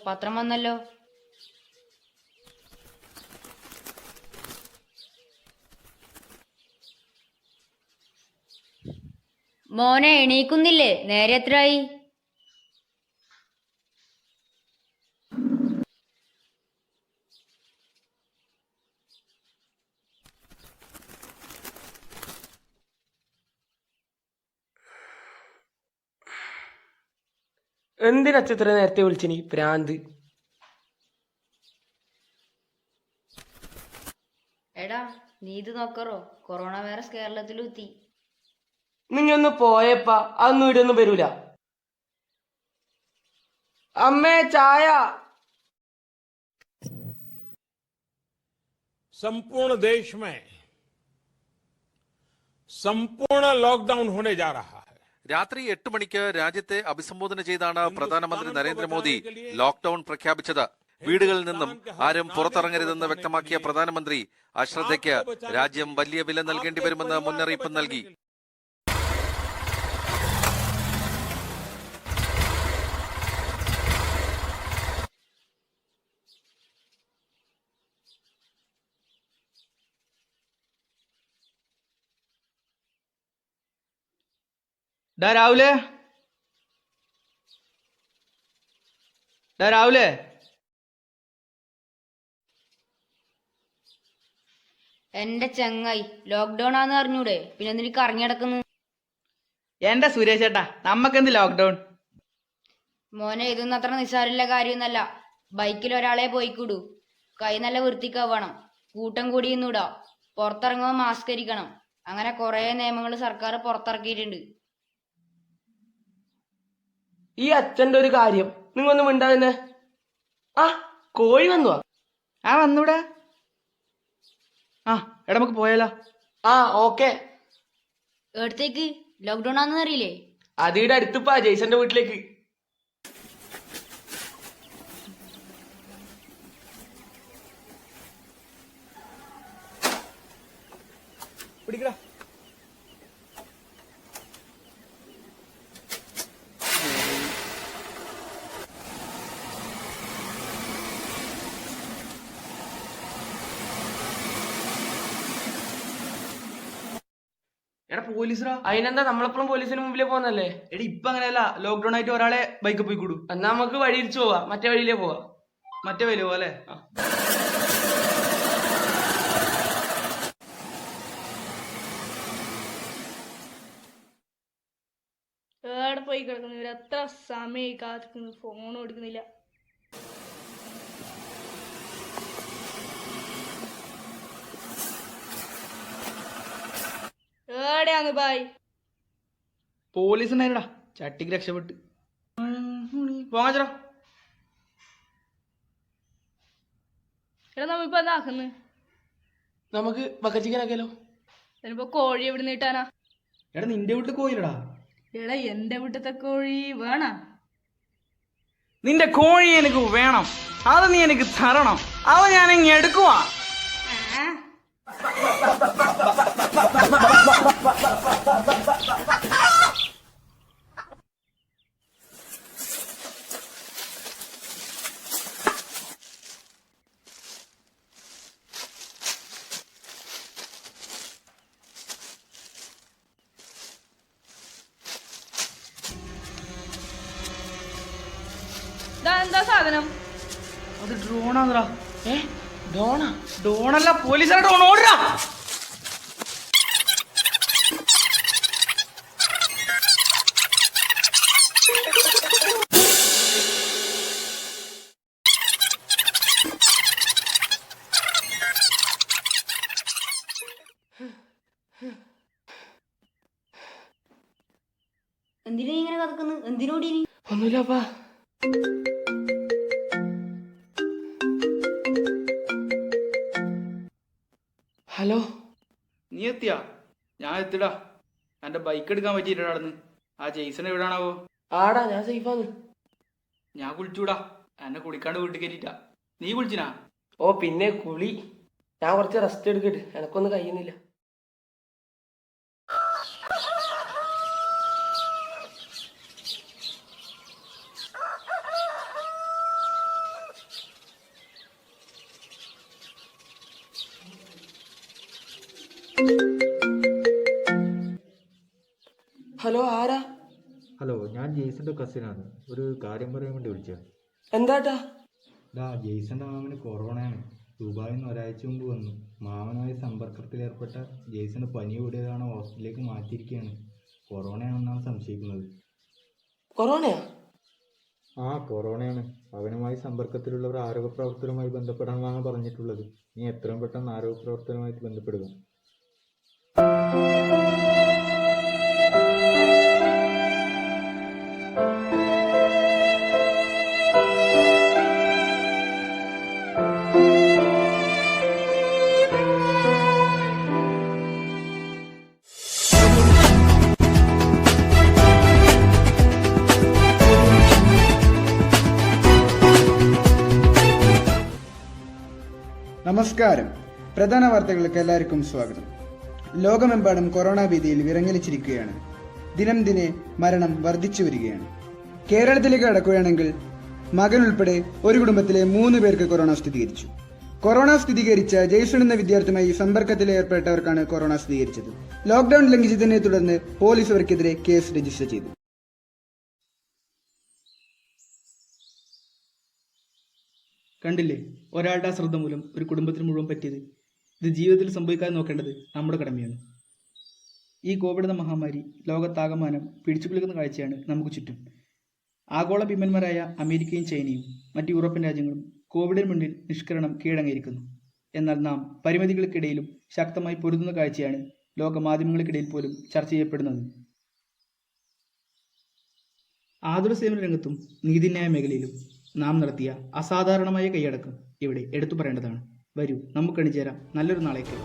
പത്രം വന്നല്ലോ. മോനെ എണീക്കുന്നില്ലേ? നേരെ എത്രയായി? എന്തിനച്ഛ ഇത്ര നേരത്തെ വിളിച്ചിനി? പ്രാന്ത്. എടാ നീ ഇത് നോക്കറോ, കൊറോണ വൈറസ് കേരളത്തിലെത്തി. നിങ്ങൊന്ന് പോയപ്പാ, അതൊന്നും ഇവിടെയൊന്നും വരൂല. അമ്മേ ചായ. संपूर्ण देश में संपूर्ण लॉकडाउन होने जा रहा है. രാത്രി 8 മണിക്ക് രാജ്യത്തെ അഭിസംബോധന ചെയ്താണ് പ്രധാനമന്ത്രി നരേന്ദ്രമോദി ലോക്ഡൌൺ പ്രഖ്യാപിച്ചത്. വീടുകളിൽ നിന്നും ആരും പുറത്തിറങ്ങരുതെന്ന് വ്യക്തമാക്കിയ പ്രധാനമന്ത്രി അശ്രദ്ധയ്ക്ക് രാജ്യം വലിയ വില നൽകേണ്ടി വരുമെന്ന് മുന്നറിയിപ്പ് നൽകി. രാവിലെ എന്റെ ചങ്ങായി, ലോക്ക്ഡൌൺ ആന്ന് അറിഞ്ഞൂടെ? പിന്നെ നിനക്ക് ഇറങ്ങിടക്കുന്നു. എന്റെ സുരേഷ് ചേട്ടാ, നമ്മക്കെന്ത് ലോക്ക്ഡൌൺ? മോനെ, ഇതൊന്നും അത്ര നിസ്സാരമുള്ള കാര്യമൊന്നല്ല. ബൈക്കിൽ ഒരാളെ പോയിക്കൂടൂ. കൈ നല്ല വൃത്തിക്കാവണം. കൂട്ടം കൂടിയൊന്നൂടാ. പുറത്തിറങ്ങുമ്പോൾ മാസ്ക് ധരിക്കണം. അങ്ങനെ കുറെ നിയമങ്ങൾ സർക്കാർ പുറത്തിറക്കിയിട്ടുണ്ട്. ഈ അച്ഛന്റെ ഒരു കാര്യം നിങ്ങൊന്നും മിണ്ടാതിന്നെ. ആ കോഴി വന്നു. ആ വന്നൂടാ. ആ എടാ നമുക്ക് പോയാലോ? ആ ഓക്കെ. എടുത്തേക്ക്? ലോക്ക്ഡൌൺ ആണെന്ന് അറിയില്ലേ? അതിയുടെ അടുത്തിപ്പാ, ജെയ്സന്റെ വീട്ടിലേക്ക്. പിടിക്കടാ. എടാ പോലീസറാ. അതിനെന്താ, നമ്മളെപ്പോഴും പോലീസിന് മുമ്പിലേ പോകുന്നല്ലേ? എടാ ഇപ്പൊ അങ്ങനെയല്ല, ലോക്ക്ഡൌൺ ആയിട്ട് ഒരാളെ ബൈക്കിൽ പോയി കൂടു. എന്നാ നമുക്ക് വഴി തിരിച്ചു പോവാ, മറ്റേ വഴിയിലേ പോവാ. മറ്റേ വരൂ അല്ലേ? ഏടെ പോയി കിടക്കുന്നു ഇവർ? എത്ര സമയം കാത്തിക്കുന്നു, ഫോണും എടുക്കുന്നില്ല. ഏടെയാന്ന് ബായ്? പോലീസ് ഉണ്ടായിരുടാ, ചട്ടിക്ക് രക്ഷപ്പെട്ട് പോകാച്ചടാ. എടാ നമ്മ ഇപ്പൊ എന്താക്കുന്നു? നമുക്ക് ബക്കറ്റ് ചിക്കൻ ആക്കിയാലോ? ഞാനിപ്പോ കോഴി എവിടെ നിന്ന് കിട്ടാനാ? എടാ നിന്റെ വീട്ടിൽ കോയിലടാ. എടാ എന്റെ വീട്ടിലത്തെ കോഴി വേണ? നിന്റെ കോഴി എനിക്ക് വേണം, അത് നീ എനിക്ക് തരണം. അത് ഞാൻ ഇങ്ങ് എടുക്കുവാ. എന്താ സാധനം? അത് ഡ്രോണാ. ഡോണാ? ഡോണല്ല, പോലീസാ. ഡോൺ ഓടാ. എന്തിനാ ഇങ്ങനെ കഥക്കുന്നു? എന്തിനോടി? ഒന്നുമില്ലപ്പാ. ഹലോ, നീ എത്തിയാ? ഞാൻ എത്തിടാ. എന്റെ ബൈക്ക് എടുക്കാൻ പറ്റിയിട്ടാ അവിടുന്ന്. ആ ജെയ്സൺ എവിടാണാവോ? ആടാ, ഞാൻ സേഫാന്ന്. ഞാൻ കുളിച്ചൂടാ, എന്നെ കുളിക്കാണ്ട് വീട്ടിൽ കയറ്റിട്ടാ. നീ കുളിച്ചിനാ? ഓ പിന്നെ കുളി. ഞാൻ കുറച്ച് റെസ്റ്റ് എടുക്കട്ടെ, എനക്കൊന്നും കഴിയുന്നില്ല. ഹലോ, ആരാ? ഹലോ, ഞാൻ ജെയ്സന്റെ കസിനാണ്. ഒരു കാര്യം പറയാൻ വേണ്ടി വിളിച്ചത്. എന്താട്ടാ? ജെയ്സന്റെ മാമന് കൊറോണയാണ്. ദുബായിൽ നിന്ന് ഒരാഴ്ച മുമ്പ് വന്നു. മാമനുമായി സമ്പർക്കത്തിലേർപ്പെട്ട ജെയ്സന് പനി കൂടിയതാണ് ഹോസ്പിറ്റലിലേക്ക് മാറ്റിയിരിക്കുകയാണ്. കൊറോണയാണെന്നാണ് സംശയിക്കുന്നത്. കൊറോണയാ? കൊറോണയാണ്. അവനുമായി സമ്പർക്കത്തിലുള്ളവർ ആരോഗ്യപ്രവർത്തകരുമായി ബന്ധപ്പെടാനാണ് പറഞ്ഞിട്ടുള്ളത്. നീ എത്രയും പെട്ടെന്ന് ആരോഗ്യപ്രവർത്തകരുമായിട്ട് ബന്ധപ്പെടുക. നമസ്കാരം. പ്രധാന വാർത്തകൾക്ക് എല്ലാവർക്കും സ്വാഗതം. ലോകമെമ്പാടും കൊറോണ ഭീതിയിൽ വിറങ്ങലിച്ചിരിക്കുകയാണ്. ദിനം ദിനെ മരണം വർദ്ധിച്ചു വരികയാണ്. കേരളത്തിലേക്ക് കടക്കുകയാണെങ്കിൽ മകൻ ഉൾപ്പെടെ ഒരു കുടുംബത്തിലെ 3 പേർക്ക് കൊറോണ സ്ഥിരീകരിച്ചു. കൊറോണ സ്ഥിരീകരിച്ച ജെയ്സൺ എന്ന വിദ്യാർത്ഥിയുമായി സമ്പർക്കത്തിൽ ഏർപ്പെട്ടവർക്കാണ് കൊറോണ സ്ഥിരീകരിച്ചത്. ലോക്ഡൌൺ ലംഘിച്ചതിനെ തുടർന്ന് പോലീസ് അവർക്കെതിരെ കേസ് രജിസ്റ്റർ ചെയ്തു. കണ്ടില്ലേ, ഒരാളുടെ അശ്രദ്ധ മൂലം ഒരു കുടുംബത്തിന് മുഴുവൻ പറ്റിയത്. ഇത് ജീവിതത്തിൽ സംഭവിക്കാതെ നോക്കേണ്ടത് നമ്മുടെ കടമയാണ്. ഈ കോവിഡ് എന്ന മഹാമാരി ലോകത്താകമാനം പിടിച്ചുപിടിക്കുന്ന കാഴ്ചയാണ് നമുക്ക് ചുറ്റും. ആഗോള ഭീമന്മാരായ അമേരിക്കയും ചൈനയും മറ്റ് യൂറോപ്യൻ രാജ്യങ്ങളും കോവിഡിന് മുന്നിൽ നിഷ്കരണം കീഴടങ്ങിയിരിക്കുന്നു. എന്നാൽ നാം പരിമിതികൾക്കിടയിലും ശക്തമായി പൊരുതുന്ന കാഴ്ചയാണ് ലോക മാധ്യമങ്ങൾക്കിടയിൽ പോലും ചർച്ച ചെയ്യപ്പെടുന്നത്. ആതുര സേവന രംഗത്തും നീതിന്യായ മേഖലയിലും നാം നടത്തിയ അസാധാരണമായ കൈയടക്കം ഇവിടെ എടുത്തു പറയേണ്ടതാണ്. വരൂ, നമുക്ക് അണിചേരാം നല്ലൊരു നാളേക്ക്.